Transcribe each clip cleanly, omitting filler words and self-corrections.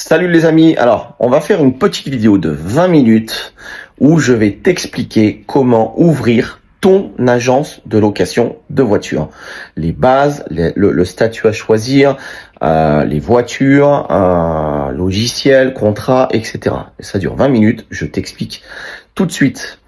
Salut les amis, alors on va faire une petite vidéo de 20 minutes où je vais t'expliquer comment ouvrir ton agence de location de voitures. Les bases, le statut à choisir, les voitures, logiciel, contrat, etc. Et ça dure 20 minutes, je t'explique tout de suite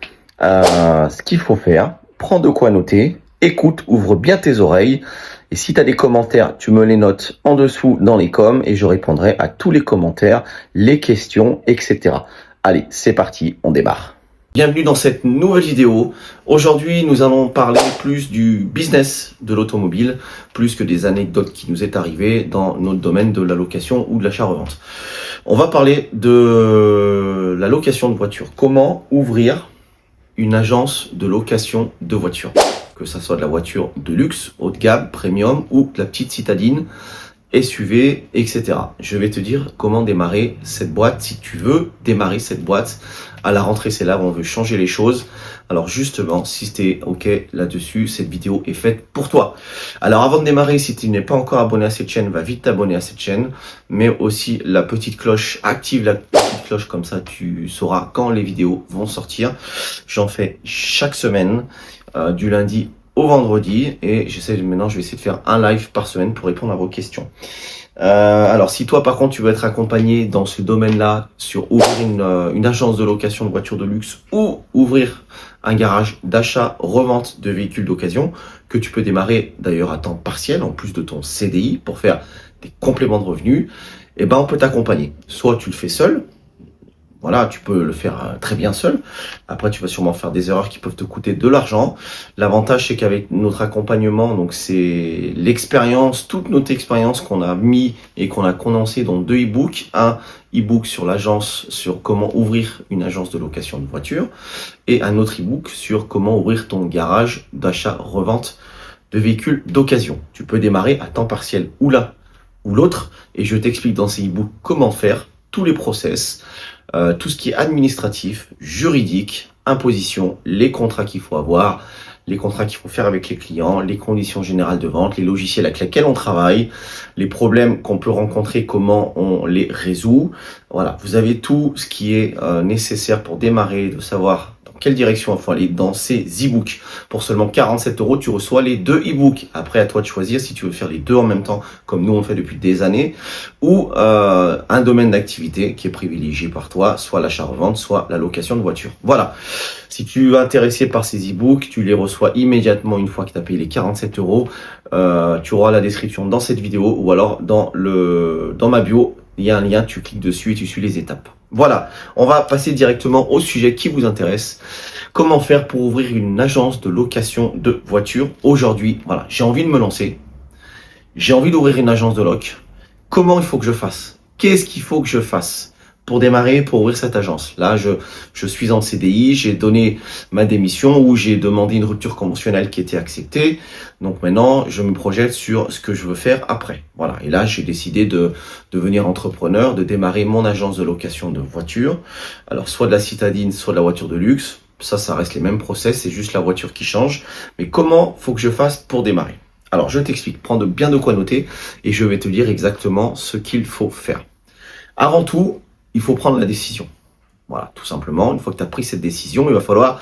ce qu'il faut faire. Prends de quoi noter, écoute, ouvre bien tes oreilles. Et si tu as des commentaires, tu me les notes en dessous dans les coms et je répondrai à tous les commentaires, les questions, etc. Allez, c'est parti, on démarre. Bienvenue dans cette nouvelle vidéo. Aujourd'hui, nous allons parler plus du business de l'automobile, plus que des anecdotes qui nous est arrivées dans notre domaine de la location ou de l'achat-revente. On va parler de la location de voitures. Comment ouvrir une agence de location de voitures, que ça soit de la voiture de luxe, haut de gamme, premium ou de la petite citadine, SUV, etc. Je vais te dire comment démarrer cette boîte si tu veux démarrer cette boîte. À la rentrée, c'est là où on veut changer les choses. Alors justement, si tu es OK là-dessus, cette vidéo est faite pour toi. Alors avant de démarrer, si tu n'es pas encore abonné à cette chaîne, va vite t'abonner à cette chaîne. Mais aussi la petite cloche, active la petite cloche, comme ça tu sauras quand les vidéos vont sortir. J'en fais chaque semaine, du lundi au vendredi, et maintenant je vais essayer de faire un live par semaine pour répondre à vos questions. Alors si toi par contre tu veux être accompagné dans ce domaine-là sur ouvrir une agence de location de voitures de luxe ou ouvrir un garage d'achat revente de véhicules d'occasion, que tu peux démarrer d'ailleurs à temps partiel en plus de ton CDI pour faire des compléments de revenus, et ben on peut t'accompagner. Soit tu le fais seul. Voilà, tu peux le faire très bien seul. Après, tu vas sûrement faire des erreurs qui peuvent te coûter de l'argent. L'avantage, c'est qu'avec notre accompagnement, donc c'est l'expérience, toute notre expérience qu'on a mis et qu'on a condensé dans 2 e-books. Un e-book sur l'agence, sur comment ouvrir une agence de location de voiture, et un autre e-book sur comment ouvrir ton garage d'achat-revente de véhicules d'occasion. Tu peux démarrer à temps partiel ou l'un ou l'autre, et je t'explique dans ces e-books comment faire, tous les process, tout ce qui est administratif, juridique, imposition, les contrats qu'il faut avoir, les contrats qu'il faut faire avec les clients, les conditions générales de vente, les logiciels avec lesquels on travaille, les problèmes qu'on peut rencontrer, comment on les résout. Voilà, vous avez tout ce qui est nécessaire pour démarrer, de savoir dans quelle direction il faut aller dans ces e-books. Pour seulement 47 €, tu reçois les 2 e-books. Après, à toi de choisir si tu veux faire les 2 en même temps, comme nous on fait depuis des années, ou un domaine d'activité qui est privilégié par toi, soit l'achat-revente, soit la location de voiture. Voilà. Si tu es intéressé par ces e-books, tu les reçois immédiatement une fois que tu as payé les 47 €. Tu auras la description dans cette vidéo ou alors dans ma bio. Il y a un lien, tu cliques dessus et tu suis les étapes. Voilà, on va passer directement au sujet qui vous intéresse. Comment faire pour ouvrir une agence de location de voitures aujourd'hui? Voilà, j'ai envie de me lancer. J'ai envie d'ouvrir une agence de loc. Comment il faut que je fasse? Qu'est-ce qu'il faut que je fasse pour démarrer, pour ouvrir cette agence? Là, je suis en CDI, j'ai donné ma démission ou j'ai demandé une rupture conventionnelle qui était acceptée. Donc maintenant, je me projette sur ce que je veux faire après. Voilà. Et là, j'ai décidé de devenir entrepreneur, de démarrer mon agence de location de voitures. Alors, soit de la citadine, soit de la voiture de luxe. Ça reste les mêmes process, c'est juste la voiture qui change. Mais comment faut que je fasse pour démarrer? Alors, je t'explique. Prends bien de quoi noter et je vais te dire exactement ce qu'il faut faire. Avant tout, il faut prendre la décision. Voilà, tout simplement. Une fois que tu as pris cette décision, il va falloir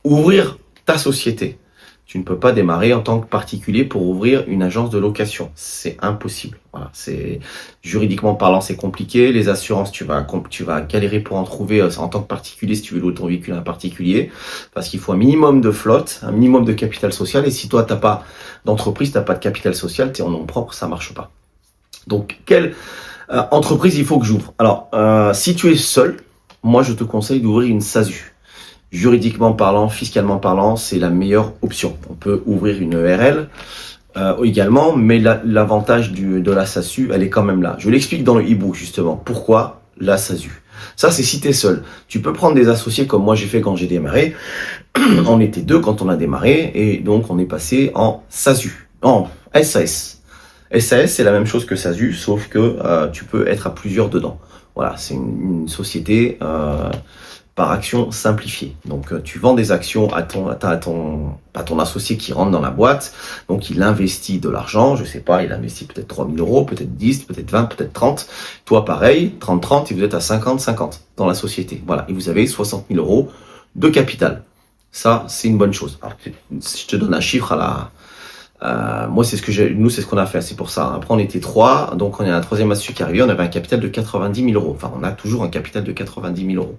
ouvrir ta société. Tu ne peux pas démarrer en tant que particulier pour ouvrir une agence de location. C'est impossible. Voilà, c'est juridiquement parlant, c'est compliqué. Les assurances, tu vas galérer pour en trouver en tant que particulier si tu veux louer ton véhicule à un particulier, parce qu'il faut un minimum de flotte, un minimum de capital social. Et si toi t'as pas d'entreprise, t'as pas de capital social, t'es en nom propre, ça marche pas. Donc quelle entreprise il faut que j'ouvre? Alors, si tu es seul, moi je te conseille d'ouvrir une SASU. Juridiquement parlant, fiscalement parlant, c'est la meilleure option. On peut ouvrir une ERL également, mais l'avantage de la SASU, elle est quand même là. Je l'explique dans le e-book justement. Pourquoi la SASU? Ça, c'est si tu es seul. Tu peux prendre des associés comme moi j'ai fait quand j'ai démarré. On était 2 quand on a démarré et donc on est passé en SASU, en SAS. SAS, c'est la même chose que SASU, sauf que tu peux être à plusieurs dedans. Voilà, c'est une société par action simplifiée. Donc tu vends des actions à ton associé qui rentre dans la boîte, donc il investit de l'argent, je sais pas, il investit peut-être 3 000 euros, peut-être 10, peut-être 20, peut-être 30. Toi pareil, 30-30 et vous êtes à 50-50 dans la société. Voilà, et vous avez 60 000 euros de capital. Ça, c'est une bonne chose. Alors, si je te donne un chiffre moi, nous, c'est ce qu'on a fait. C'est pour ça. Après, on était 3. Donc, on est un troisième associé qui est arrivé. On avait un capital de 90 000 euros. Enfin, on a toujours un capital de 90 000 euros.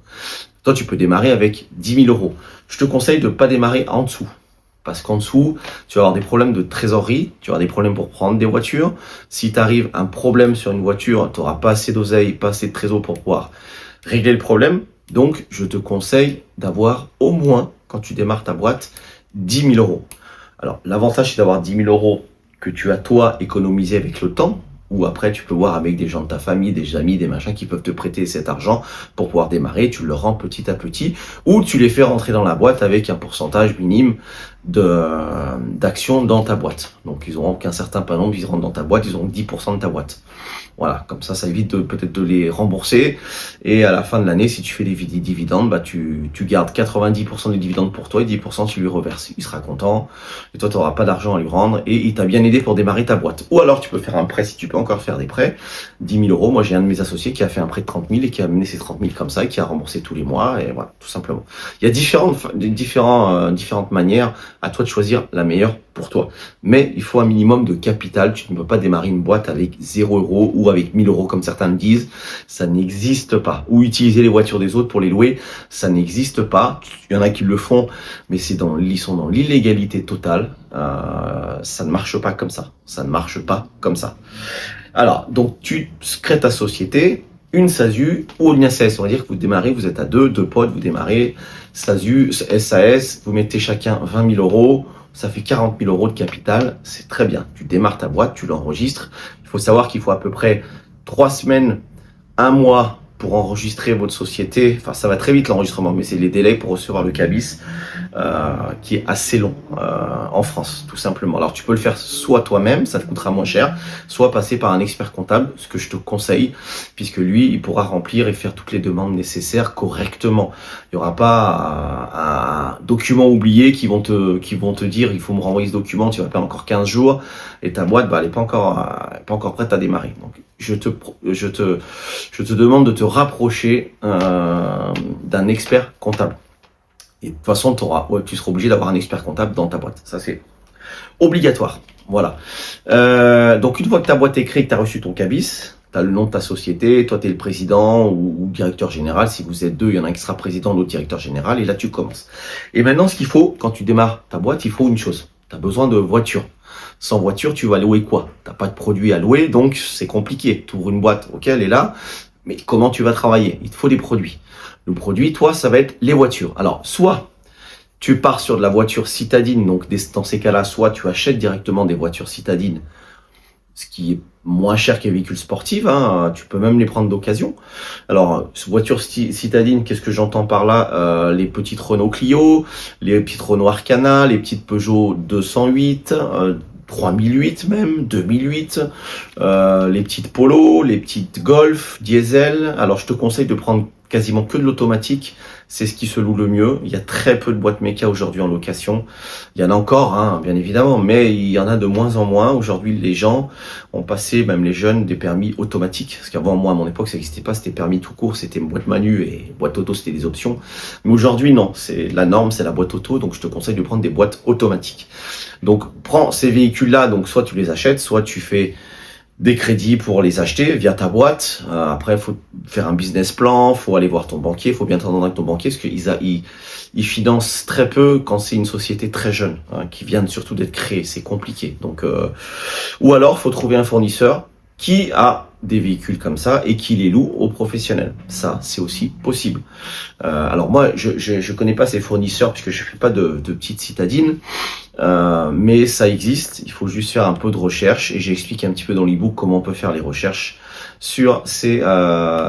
Toi, tu peux démarrer avec 10 000 euros. Je te conseille de ne pas démarrer en dessous. Parce qu'en dessous, tu vas avoir des problèmes de trésorerie. Tu vas avoir des problèmes pour prendre des voitures. Si tu arrives un problème sur une voiture, tu n'auras pas assez d'oseille, pas assez de trésor pour pouvoir régler le problème. Donc, je te conseille d'avoir au moins, quand tu démarres ta boîte, 10 000 euros. Alors, l'avantage, c'est d'avoir 10 000 euros que tu as, toi, économisé avec le temps, ou après, tu peux voir avec des gens de ta famille, des amis, des machins qui peuvent te prêter cet argent pour pouvoir démarrer. Tu le rends petit à petit, ou tu les fais rentrer dans la boîte avec un pourcentage minime d'actions dans ta boîte. Donc, ils auront qu'un certain nombre, ils rentrent dans ta boîte, ils auront 10% de ta boîte. Voilà, comme ça évite peut-être de les rembourser. Et à la fin de l'année, si tu fais des dividendes, bah tu gardes 90% des dividendes pour toi et 10% tu lui reverses. Il sera content et toi, tu n'auras pas d'argent à lui rendre et il t'a bien aidé pour démarrer ta boîte. Ou alors, tu peux faire un prêt si tu peux encore faire des prêts. 10 000 euros. Moi, j'ai un de mes associés qui a fait un prêt de 30 000 et qui a amené ses 30 000 comme ça et qui a remboursé tous les mois. Et voilà, tout simplement. Il y a différentes manières à toi de choisir la meilleure pour toi. Mais il faut un minimum de capital. Tu ne peux pas démarrer une boîte avec 0 euros ou avec 1000 euros comme certains me disent. Ça n'existe pas. Ou utiliser les voitures des autres pour les louer. Ça n'existe pas. Il y en a qui le font, mais ils sont dans l'illégalité totale. Ça ne marche pas comme ça. Ça ne marche pas comme ça. Alors, donc tu crées ta société, une SASU ou une SAS. On va dire que vous démarrez, vous êtes à deux potes, vous démarrez SASU, SAS, vous mettez chacun 20 000 euros. Ça fait 40 000 euros de capital, c'est très bien. Tu démarres ta boîte, tu l'enregistres. Il faut savoir qu'il faut à peu près 3 semaines, 1 mois pour enregistrer votre société. Enfin, ça va très vite l'enregistrement, mais c'est les délais pour recevoir le cabis qui est assez long en France, tout simplement. Alors, tu peux le faire soit toi-même, ça te coûtera moins cher, soit passer par un expert comptable, ce que je te conseille, puisque lui, il pourra remplir et faire toutes les demandes nécessaires correctement. Il n'y aura pas un document oublié qui vont te dire, il faut me renvoyer ce document, tu vas perdre encore 15 jours, et ta boîte, elle n'est pas encore prête à démarrer. Donc, je te demande de te rapprocher d'un expert comptable. Et de toute façon, tu seras obligé d'avoir un expert comptable dans ta boîte. Ça, c'est obligatoire. Voilà. Donc, une fois que ta boîte est créée, que tu as reçu ton cabis, tu as le nom de ta société, toi, tu es le président ou directeur général. Si vous êtes deux, il y en a un qui sera président, l'autre directeur général. Et là, tu commences. Et maintenant, ce qu'il faut, quand tu démarres ta boîte, il faut une chose. Tu as besoin de voiture. Sans voiture, tu vas louer quoi? T'as pas de produit à louer, donc c'est compliqué. Tu ouvres une boîte, ok, elle est là, mais comment tu vas travailler? Il te faut des produits. Le produit, toi, ça va être les voitures. Alors, soit tu pars sur de la voiture citadine, donc dans ces cas-là, soit tu achètes directement des voitures citadines, ce qui est moins cher que les véhicules sportifs, hein, tu peux même les prendre d'occasion. Alors, voiture citadine, qu'est-ce que j'entends par là? Les petites Renault Clio, les petites Renault Arcana, les petites Peugeot 208, 3008 même, 2008, les petites Polo, les petites Golf, diesel. Alors, je te conseille de prendre quasiment que de l'automatique, c'est ce qui se loue le mieux. Il y a très peu de boîtes méca aujourd'hui en location. Il y en a encore, hein, bien évidemment, mais il y en a de moins en moins. Aujourd'hui, les gens ont passé, même les jeunes, des permis automatiques. Parce qu'avant, moi, à mon époque, ça n'existait pas, c'était permis tout court, c'était boîte manu et boîte auto, c'était des options. Mais aujourd'hui, non, c'est la norme, c'est la boîte auto, donc je te conseille de prendre des boîtes automatiques. Donc, prends ces véhicules-là, donc soit tu les achètes, soit tu fais des crédits pour les acheter via ta boîte. Après, il faut faire un business plan, faut aller voir ton banquier, il faut bien t'entendre avec ton banquier, parce qu'ils financent très peu quand c'est une société très jeune, hein, qui vient surtout d'être créée, c'est compliqué. Donc, ou alors, faut trouver un fournisseur qui a des véhicules comme ça et qui les loue aux professionnels. Ça, c'est aussi possible. Alors moi, je connais pas ces fournisseurs puisque je fais pas de petites citadines, mais ça existe. Il faut juste faire un peu de recherche et j'explique un petit peu dans l'ebook comment on peut faire les recherches sur ces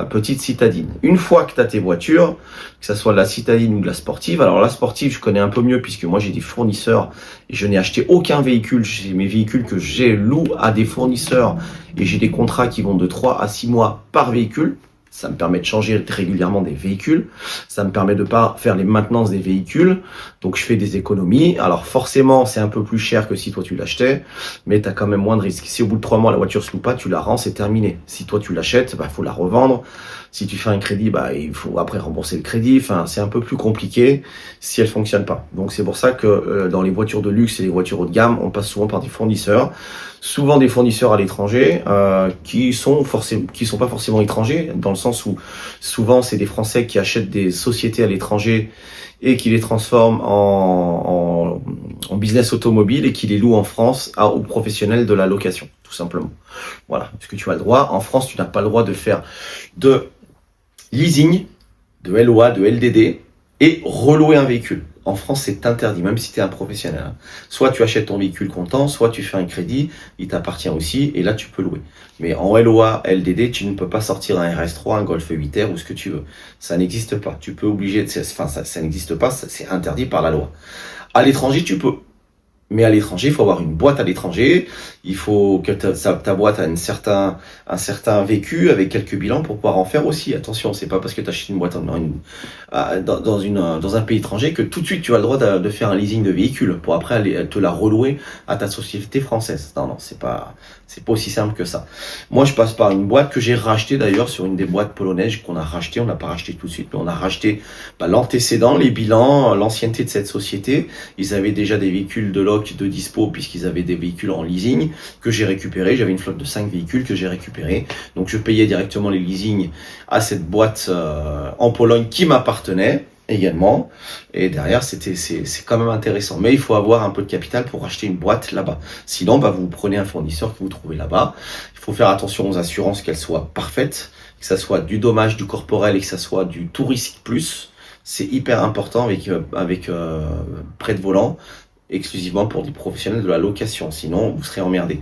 petites citadines. Une fois que tu as tes voitures, que ça soit de la citadine ou de la sportive, alors la sportive, je connais un peu mieux puisque moi j'ai des fournisseurs et je n'ai acheté aucun véhicule. J'ai mes véhicules que j'ai louent à des fournisseurs et j'ai des contrats qui vont de 3 à 6 mois par véhicule. Ça me permet de changer régulièrement des véhicules. Ça me permet de pas faire les maintenances des véhicules. Donc, je fais des économies. Alors, forcément, c'est un peu plus cher que si toi, tu l'achetais. Mais tu as quand même moins de risques. Si au bout de 3 mois, la voiture se loue pas, tu la rends, c'est terminé. Si toi, tu l'achètes, bah, faut la revendre. Si tu fais un crédit, bah, il faut après rembourser le crédit. Enfin, c'est un peu plus compliqué si elle fonctionne pas. Donc, c'est pour ça que dans les voitures de luxe et les voitures haut de gamme, on passe souvent par des fournisseurs. Souvent des fournisseurs à l'étranger qui sont pas forcément étrangers, dans le sens où souvent c'est des Français qui achètent des sociétés à l'étranger et qui les transforment en business automobile et qui les louent en France aux professionnels de la location, tout simplement. Voilà, parce que tu as le droit. En France, tu n'as pas le droit de faire de leasing, de LOA, de LDD et relouer un véhicule. En France, c'est interdit, même si tu es un professionnel. Soit tu achètes ton véhicule comptant, soit tu fais un crédit, il t'appartient aussi, et là, tu peux louer. Mais en LOA, LDD, tu ne peux pas sortir un RS3, un Golf 8R ou ce que tu veux. Ça n'existe pas. Tu peux obliger, ça n'existe pas, c'est interdit par la loi. À l'étranger, tu peux. Mais à l'étranger, il faut avoir une boîte à l'étranger. Il faut que ta boîte a un certain vécu avec quelques bilans pour pouvoir en faire aussi. Attention, c'est pas parce que tu achètes une boîte dans un pays étranger que tout de suite tu as le droit de faire un leasing de véhicule pour après aller te la relouer à ta société française. Non, c'est pas aussi simple que ça. Moi, je passe par une boîte que j'ai rachetée d'ailleurs sur une des boîtes polonaises qu'on a racheté. On n'a pas racheté tout de suite, mais on a racheté l'antécédent, les bilans, l'ancienneté de cette société. Ils avaient déjà des véhicules de loc de dispo puisqu'ils avaient des véhicules en leasing que j'ai récupéré. J'avais une flotte de 5 véhicules que j'ai récupéré. Donc je payais directement les leasings à cette boîte en Pologne qui m'appartenait également. Et derrière, c'est quand même intéressant. Mais il faut avoir un peu de capital pour acheter une boîte là-bas. Sinon, vous prenez un fournisseur que vous trouvez là-bas. Il faut faire attention aux assurances, qu'elles soient parfaites, que ça soit du dommage, du corporel et que ça soit du tout risque plus. C'est hyper important avec prêt de volant, exclusivement pour des professionnels de la location, sinon vous serez emmerdé.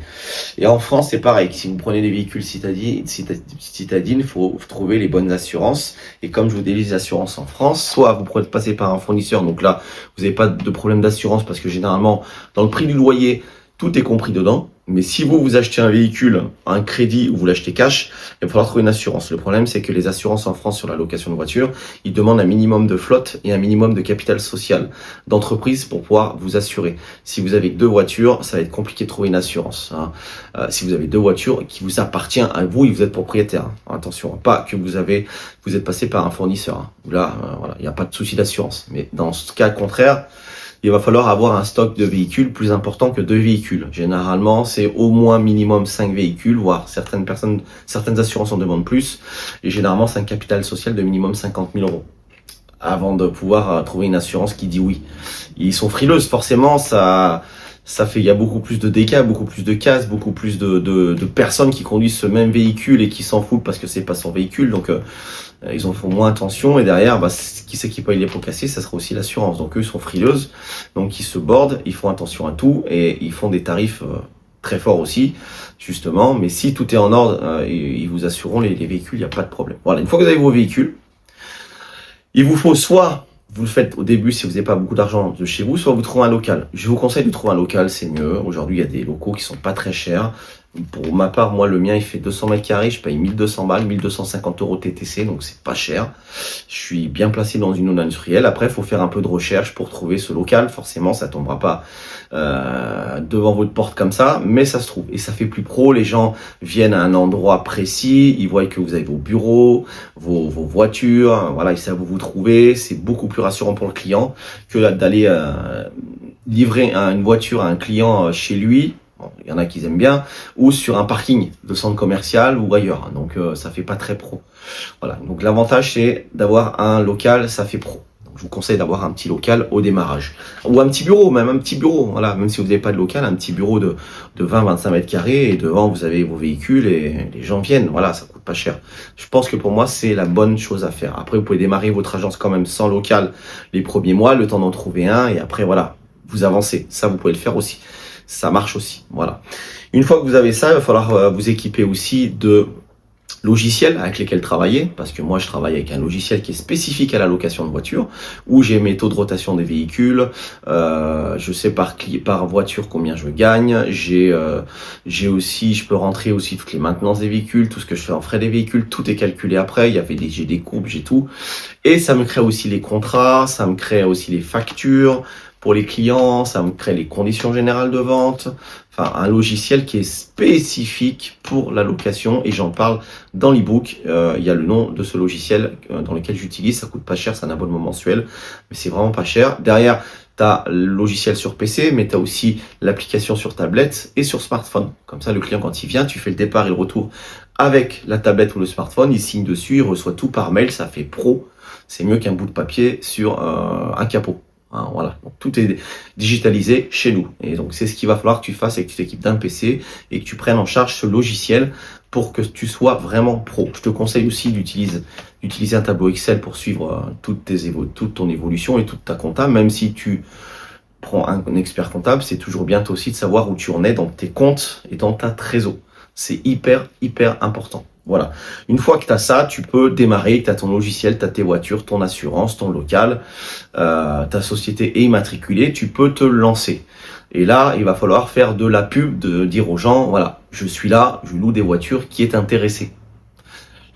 Et en France, c'est pareil, si vous prenez des véhicules citadines, il faut trouver les bonnes assurances. Et comme je vous dis les assurances en France, soit vous pouvez passer par un fournisseur, donc là, vous n'avez pas de problème d'assurance parce que généralement, dans le prix du loyer, tout est compris dedans. Mais si vous achetez un véhicule, un crédit ou vous l'achetez cash, il va falloir trouver une assurance. Le problème, c'est que les assurances en France sur la location de voiture, ils demandent un minimum de flotte et un minimum de capital social d'entreprise pour pouvoir vous assurer. Si vous avez 2 voitures, ça va être compliqué de trouver une assurance. Si vous avez 2 voitures qui vous appartient à vous et vous êtes propriétaire. Attention, pas que vous êtes passé par un fournisseur. Là, voilà, il n'y a pas de souci d'assurance. Mais dans ce cas contraire, il va falloir avoir un stock de véhicules plus important que 2 véhicules. Généralement, c'est au moins minimum 5 véhicules, voire certaines assurances en demandent plus. Et généralement, c'est un capital social de minimum 50 000 € avant de pouvoir trouver une assurance qui dit oui. Ils sont frileuses, forcément, il y a beaucoup plus de dégâts, beaucoup plus de casses, beaucoup plus de personnes qui conduisent ce même véhicule et qui s'en foutent parce que c'est pas son véhicule. Donc, ils en font moins attention et derrière, qui c'est qui paye les pots cassés, ça sera aussi l'assurance. Donc eux, ils sont frileuses, donc ils se bordent, ils font attention à tout et ils font des tarifs très forts aussi, justement. Mais si tout est en ordre, ils vous assureront les véhicules, il n'y a pas de problème. Voilà, une fois que vous avez vos véhicules, il vous faut soit vous le faites au début si vous n'avez pas beaucoup d'argent de chez vous, soit vous trouvez un local. Je vous conseille de trouver un local, c'est mieux. Aujourd'hui, il y a des locaux qui sont pas très chers. Pour ma part, moi, le mien, il fait 200 mètres carrés. Je paye 1200 balles, 1250 € TTC, donc c'est pas cher. Je suis bien placé dans une zone industrielle. Après, il faut faire un peu de recherche pour trouver ce local. Forcément, ça tombera pas devant votre porte comme ça, mais ça se trouve. Et ça fait plus pro. Les gens viennent à un endroit précis. Ils voient que vous avez vos bureaux, vos voitures. Voilà, ils savent où vous trouver. C'est beaucoup plus rassurant pour le client que d'aller livrer une voiture à un client chez lui. Bon, il y en a qui aiment bien, ou sur un parking de centre commercial ou ailleurs. Donc ça fait pas très pro. Voilà. Donc l'avantage c'est d'avoir un local, ça fait pro. Donc je vous conseille d'avoir un petit local au démarrage. Ou un petit bureau, même un petit bureau. Voilà, même si vous n'avez pas de local, un petit bureau de 20-25 mètres carrés et devant vous avez vos véhicules et les gens viennent. Voilà, ça coûte pas cher. Je pense que pour moi c'est la bonne chose à faire. Après vous pouvez démarrer votre agence quand même sans local les premiers mois, le temps d'en trouver un et après voilà, vous avancez. Ça vous pouvez le faire aussi. Ça marche aussi, voilà. Une fois que vous avez ça, il va falloir vous équiper aussi logiciels avec lesquels travailler, parce que moi je travaille avec un logiciel qui est spécifique à la location de voiture, où j'ai mes taux de rotation des véhicules, je sais par voiture combien je gagne, j'ai aussi, je peux rentrer aussi toutes les maintenances des véhicules, tout ce que je fais en frais des véhicules, tout est calculé après, j'ai des courbes, j'ai tout, et ça me crée aussi les contrats, ça me crée aussi les factures pour les clients, ça me crée les conditions générales de vente, enfin un logiciel qui est spécifique pour la location, et j'en parle dans l'ebook. Il y a le nom de ce logiciel dans lequel j'utilise, ça coûte pas cher, c'est un abonnement mensuel, mais c'est vraiment pas cher. Derrière, tu as le logiciel sur PC, mais tu as aussi l'application sur tablette et sur smartphone. Comme ça, le client, quand il vient, tu fais le départ et le retour avec la tablette ou le smartphone, il signe dessus, il reçoit tout par mail, ça fait pro. C'est mieux qu'un bout de papier sur un capot. Hein, voilà, donc tout est digitalisé chez nous, et donc c'est ce qu'il va falloir que tu fasses, et que tu t'équipes d'un PC et que tu prennes en charge ce logiciel pour que tu sois vraiment pro. Je te conseille aussi d'utiliser un tableau Excel pour suivre toute ton évolution et toute ta compta. Même si tu prends un expert comptable, c'est toujours bien toi aussi de savoir où tu en es dans tes comptes et dans ta trésor. C'est hyper important. Voilà. Une fois que tu as ça, tu peux démarrer, tu as ton logiciel, tu as tes voitures, ton assurance, ton local, ta société est immatriculée, tu peux te lancer. Et là, il va falloir faire de la pub, de dire aux gens, voilà, je suis là, je loue des voitures, qui est intéressé.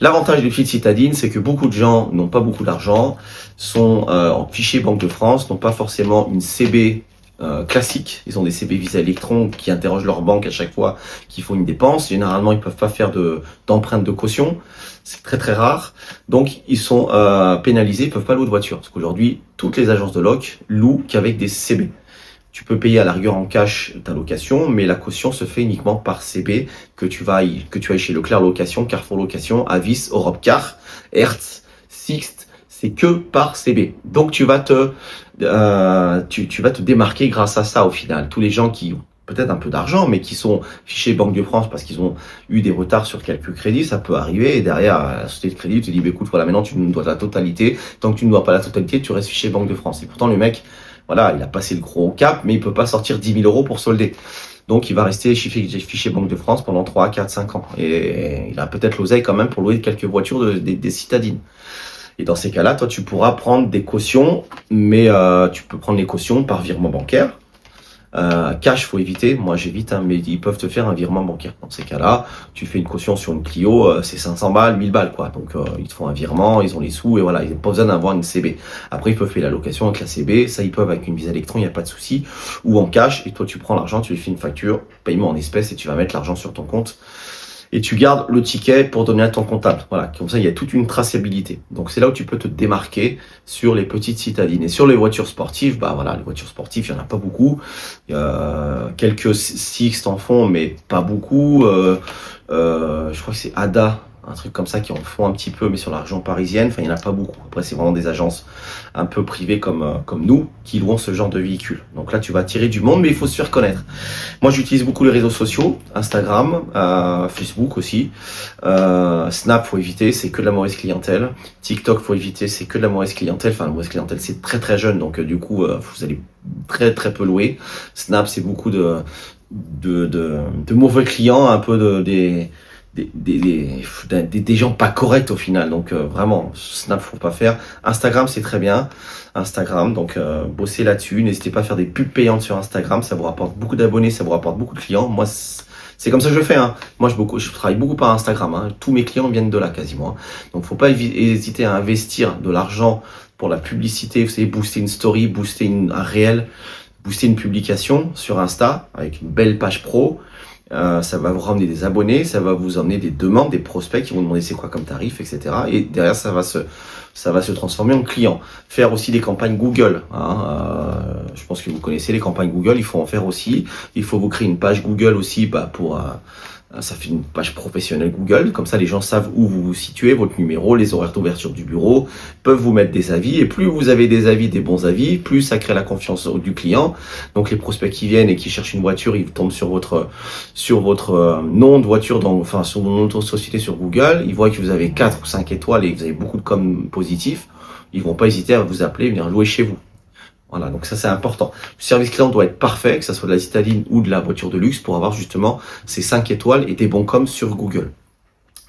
L'avantage des fiches citadines, c'est que beaucoup de gens n'ont pas beaucoup d'argent, sont en fichier Banque de France, n'ont pas forcément une CB classique. Ils ont des CB Visa Electron qui interrogent leur banque à chaque fois qu'ils font une dépense. Généralement, ils peuvent pas faire d'empreinte de caution. C'est très rare. Donc, ils sont pénalisés, ils peuvent pas louer de voiture. Parce qu'aujourd'hui, toutes les agences de loc louent qu'avec des CB. Tu peux payer à la rigueur en cash ta location, mais la caution se fait uniquement par CB, que tu ailles chez Leclerc Location, Carrefour Location, Avis, Europcar, Hertz, Sixt, c'est que par CB. Donc tu vas te démarquer grâce à ça au final. Tous les gens qui ont peut-être un peu d'argent, mais qui sont fichés Banque de France parce qu'ils ont eu des retards sur quelques crédits, ça peut arriver, et derrière la société de crédit te dit, bah, écoute, voilà, maintenant tu nous dois la totalité, tant que tu ne dois pas la totalité, tu restes fiché Banque de France. Et pourtant le mec, voilà, il a passé le gros cap, mais il peut pas sortir 10 000 € pour solder. Donc, il va rester fiché Banque de France pendant 3, 4, 5 ans. Et il a peut-être l'oseille quand même pour louer quelques voitures des citadines. Et dans ces cas-là, toi, tu pourras prendre des cautions, mais tu peux prendre les cautions par virement bancaire. Cash, faut éviter. Moi, j'évite, hein, mais ils peuvent te faire un virement bancaire. Dans ces cas-là, tu fais une caution sur une Clio, c'est 500 balles, 1000 balles, quoi. Donc, ils te font un virement, ils ont les sous, et voilà, ils n'ont pas besoin d'avoir une CB. Après, ils peuvent faire la location avec la CB. Ça, ils peuvent avec une Visa Electron, il n'y a pas de souci. Ou en cash, et toi, tu prends l'argent, tu lui fais une facture, paiement en espèces, et tu vas mettre l'argent sur ton compte. Et tu gardes le ticket pour donner à ton comptable. Voilà, comme ça, il y a toute une traçabilité. Donc, c'est là où tu peux te démarquer sur les petites citadines. Et sur les voitures sportives, bah voilà, les voitures sportives, il n'y en a pas beaucoup. Quelques Sixt en font, mais pas beaucoup. Je crois que c'est Ada, un truc comme ça, qui en font un petit peu, mais sur la région parisienne. Enfin, il n'y en a pas beaucoup. Après, c'est vraiment des agences un peu privées comme nous qui louent ce genre de véhicules. Donc là, tu vas attirer du monde, mais il faut se faire connaître. Moi, j'utilise beaucoup les réseaux sociaux, Instagram, Facebook aussi. Snap, faut éviter, c'est que de la mauvaise clientèle. TikTok, faut éviter, c'est que de la mauvaise clientèle. Enfin, la mauvaise clientèle, c'est très jeune, donc du coup, vous allez très peu louer. Snap, c'est beaucoup de mauvais clients, un peu des gens pas corrects au final. Donc vraiment, Snap, faut pas faire. Instagram, c'est très bien. Instagram, donc bossez là-dessus. N'hésitez pas à faire des pubs payantes sur Instagram. Ça vous rapporte beaucoup d'abonnés, ça vous rapporte beaucoup de clients. Moi, c'est comme ça que je fais. Hein. Moi, je travaille beaucoup par Instagram. Hein. Tous mes clients viennent de là quasiment. Hein. Donc, faut pas hésiter à investir de l'argent pour la publicité. Vous savez, booster une story, booster un réel, booster une publication sur Insta avec une belle page pro. Ça va vous ramener des abonnés, ça va vous emmener des demandes, des prospects qui vont demander c'est quoi comme tarif, etc. Et derrière, ça va se transformer en client. Faire aussi des campagnes Google. Hein, je pense que vous connaissez les campagnes Google, il faut en faire aussi. Il faut vous créer une page Google aussi, ça fait une page professionnelle Google, comme ça les gens savent où vous vous situez, votre numéro, les horaires d'ouverture du bureau, peuvent vous mettre des avis, et plus vous avez des avis, des bons avis, plus ça crée la confiance du client. Donc les prospects qui viennent et qui cherchent une voiture, ils tombent sur votre nom de voiture, sur mon nom de société sur Google, ils voient que vous avez 4 ou 5 étoiles et que vous avez beaucoup de com positifs, ils vont pas hésiter à vous appeler, venir louer chez vous. Voilà, donc ça c'est important. Le service client doit être parfait, que ça soit de la citadine ou de la voiture de luxe, pour avoir justement ces 5 étoiles et des bons coms sur Google.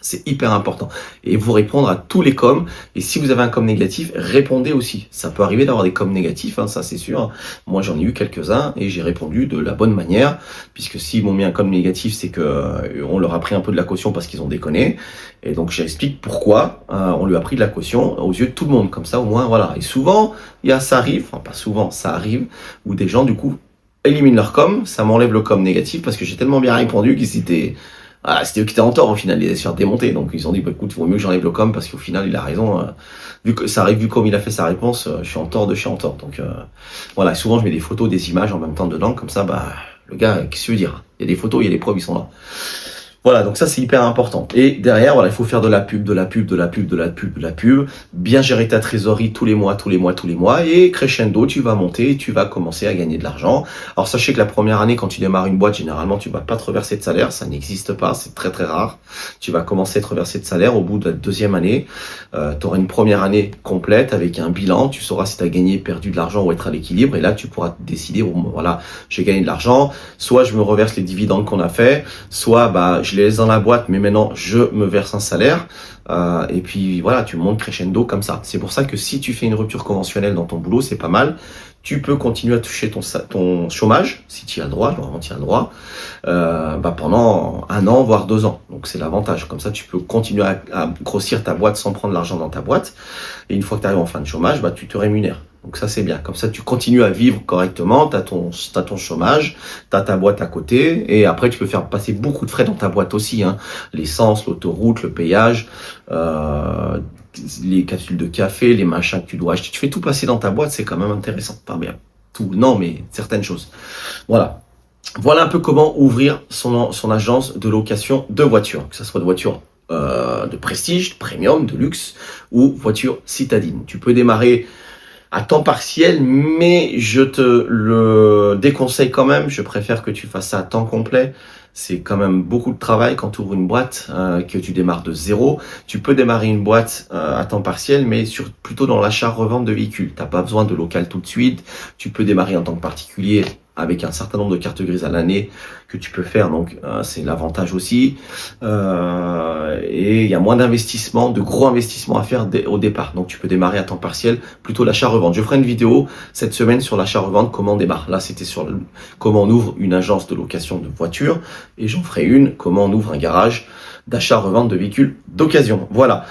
C'est hyper important. Et vous répondre à tous les coms. Et si vous avez un com négatif, répondez aussi. Ça peut arriver d'avoir des coms négatifs, hein, ça c'est sûr. Moi j'en ai eu quelques-uns et j'ai répondu de la bonne manière. Puisque s'ils m'ont mis un com négatif, c'est que on leur a pris un peu de la caution parce qu'ils ont déconné. Et donc j'explique pourquoi on lui a pris de la caution aux yeux de tout le monde. Comme ça au moins, voilà. Et souvent, ça arrive, enfin pas souvent, ça arrive, où des gens du coup éliminent leur com. Ça m'enlève le com négatif parce que j'ai tellement bien répondu qu'ils étaient... Ah, c'était eux qui étaient en tort au final, ils allaient se faire démonter. Donc ils ont dit, bah, écoute, il vaut mieux que j'enlève le com parce qu'au final il a raison. Vu que ça arrive, vu comme il a fait sa réponse, je suis en tort de chez en tort. Donc voilà, et souvent je mets des photos, des images en même temps dedans, comme ça, bah le gars, qu'est-ce que tu veux dire? Il y a des photos, il y a des preuves, ils sont là. Voilà, donc ça c'est hyper important. Et derrière, voilà, il faut faire de la pub, de la pub, de la pub, de la pub, de la pub. Bien gérer ta trésorerie tous les mois. Et crescendo, tu vas monter et tu vas commencer à gagner de l'argent. Alors sachez que la première année, quand tu démarres une boîte, généralement, tu vas pas te reverser de salaire. Ça n'existe pas, c'est très très rare. Tu vas commencer à te reverser de salaire au bout de la deuxième année. Tu auras une première année complète avec un bilan. Tu sauras si tu as gagné, perdu de l'argent ou être à l'équilibre. Et là, tu pourras décider, voilà, j'ai gagné de l'argent. Soit je me reverse les dividendes qu'on a fait, soit bah je les laisse dans la boîte, mais maintenant je me verse un salaire. Et puis voilà, tu montes crescendo comme ça. C'est pour ça que si tu fais une rupture conventionnelle dans ton boulot, c'est pas mal. Tu peux continuer à toucher ton chômage, si tu as le droit, normalement tu as le droit, pendant 1 an, voire 2 ans. Donc c'est l'avantage. Comme ça, tu peux continuer à grossir ta boîte sans prendre l'argent dans ta boîte. Et une fois que tu arrives en fin de chômage, bah, tu te rémunères. Donc ça c'est bien. Comme ça, tu continues à vivre correctement, t'as ton chômage, t'as ta boîte à côté, et après tu peux faire passer beaucoup de frais dans ta boîte aussi, hein. L'essence, l'autoroute, le payage, les capsules de café, les machins que tu dois acheter. Tu fais tout passer dans ta boîte, c'est quand même intéressant. Pas bien tout, non, mais certaines choses. Voilà. Voilà un peu comment ouvrir son agence de location de voitures, que ce soit de voitures de prestige, de premium, de luxe ou voiture citadine. Tu peux démarrer à temps partiel, mais je te le déconseille quand même. Je préfère que tu fasses ça à temps complet. C'est quand même beaucoup de travail quand tu ouvres une boîte, que tu démarres de zéro. Tu peux démarrer une boîte à temps partiel, mais plutôt dans l'achat-revente de véhicules. T'as pas besoin de local tout de suite. Tu peux démarrer en tant que particulier avec un certain nombre de cartes grises à l'année que tu peux faire, donc c'est l'avantage aussi. Et il y a moins d'investissement, de gros investissements à faire au départ. Donc tu peux démarrer à temps partiel, plutôt l'achat-revente. Je ferai une vidéo cette semaine sur l'achat-revente, comment on démarre. Là, c'était sur comment on ouvre une agence de location de voitures, et j'en ferai une, comment on ouvre un garage d'achat-revente de véhicules d'occasion. Voilà.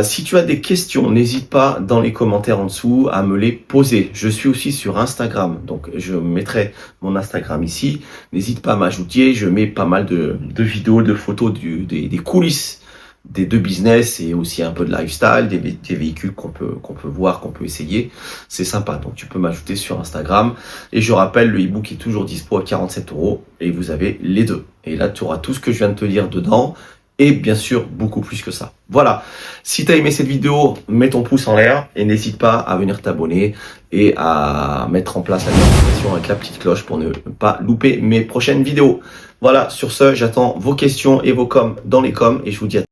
Si tu as des questions, n'hésite pas dans les commentaires en dessous à me les poser. Je suis aussi sur Instagram, donc je mettrai mon Instagram ici. N'hésite pas à m'ajouter, je mets pas mal de vidéos, de photos des coulisses des deux business et aussi un peu de lifestyle, des véhicules qu'on peut voir, qu'on peut essayer. C'est sympa, donc tu peux m'ajouter sur Instagram. Et je rappelle, le e-book est toujours dispo à 47 € et vous avez les deux. Et là, tu auras tout ce que je viens de te dire dedans et bien sûr beaucoup plus que ça. Voilà, si tu as aimé cette vidéo, mets ton pouce en l'air et n'hésite pas à venir t'abonner et à mettre en place la notification avec la petite cloche pour ne pas louper mes prochaines vidéos. Voilà, sur ce, j'attends vos questions et vos coms dans les coms et je vous dis à